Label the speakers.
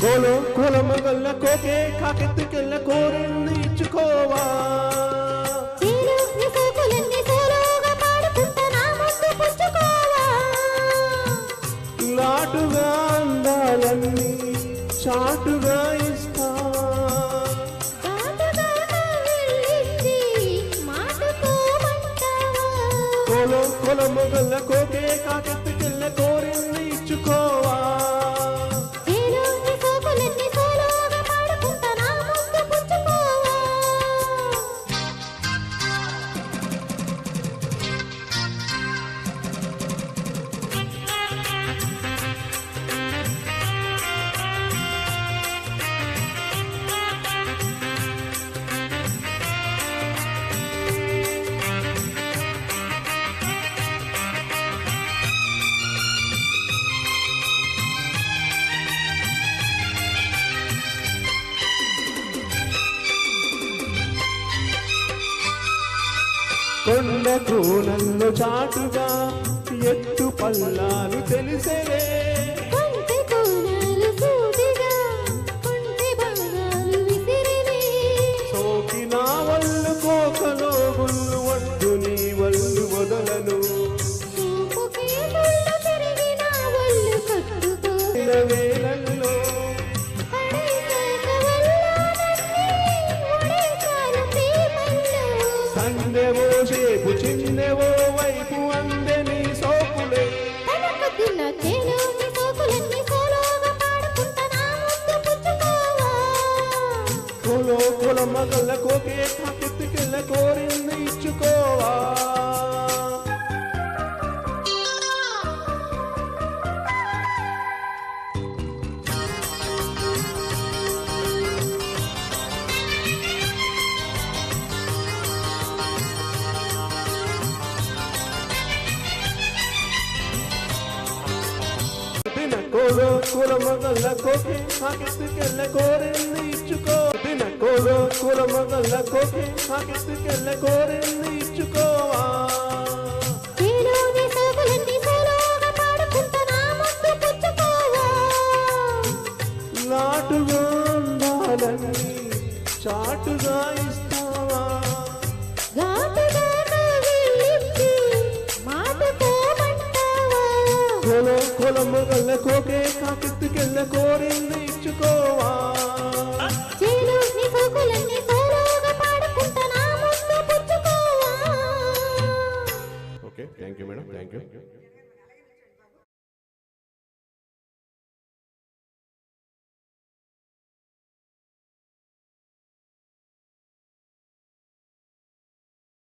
Speaker 1: కోలో కులమగల్ల కోకే కాకెత్తుకెళ్ళ కోరిల్ని ఇచ్చుకోవా లాటుగా అందాలన్నీ చాటుగా ఇస్తా కోలో కులమగల్ల కోకే కాకెత్తుకెళ్ళ కోరిల్ని ఇచ్చుకోవా కొండ కోనల్లో చాటుగా ఎత్తు పల్లాలు తెలిసేవే సోకిన వల్లు కోకలో గుళ్ళు వడ్డు నీ వల్లు వదలను వేలల్లో సందెవో చేపు చిన్నెవో వైపు అందని సోకులే కోలో కులమగల్ల కోకే కాకెత్తుకెళ్ళ కోరింది ఇచ్చుకోవా కోలో కులమగల్ల కోకే కాకెత్తుకెళ్ళ కోరింది ఇచ్చుకో కోలో కులమగల్ల కోకే కాకెత్తుకెళ్ళ కోరింది ఇచ్చుకోవా నాటుగా అందాలని చాటుగా ఇస్తావా కోలో కులమగల్ల కోకే కాకెత్తుకెళ్ళ కోరింది ఇచ్చుకోవా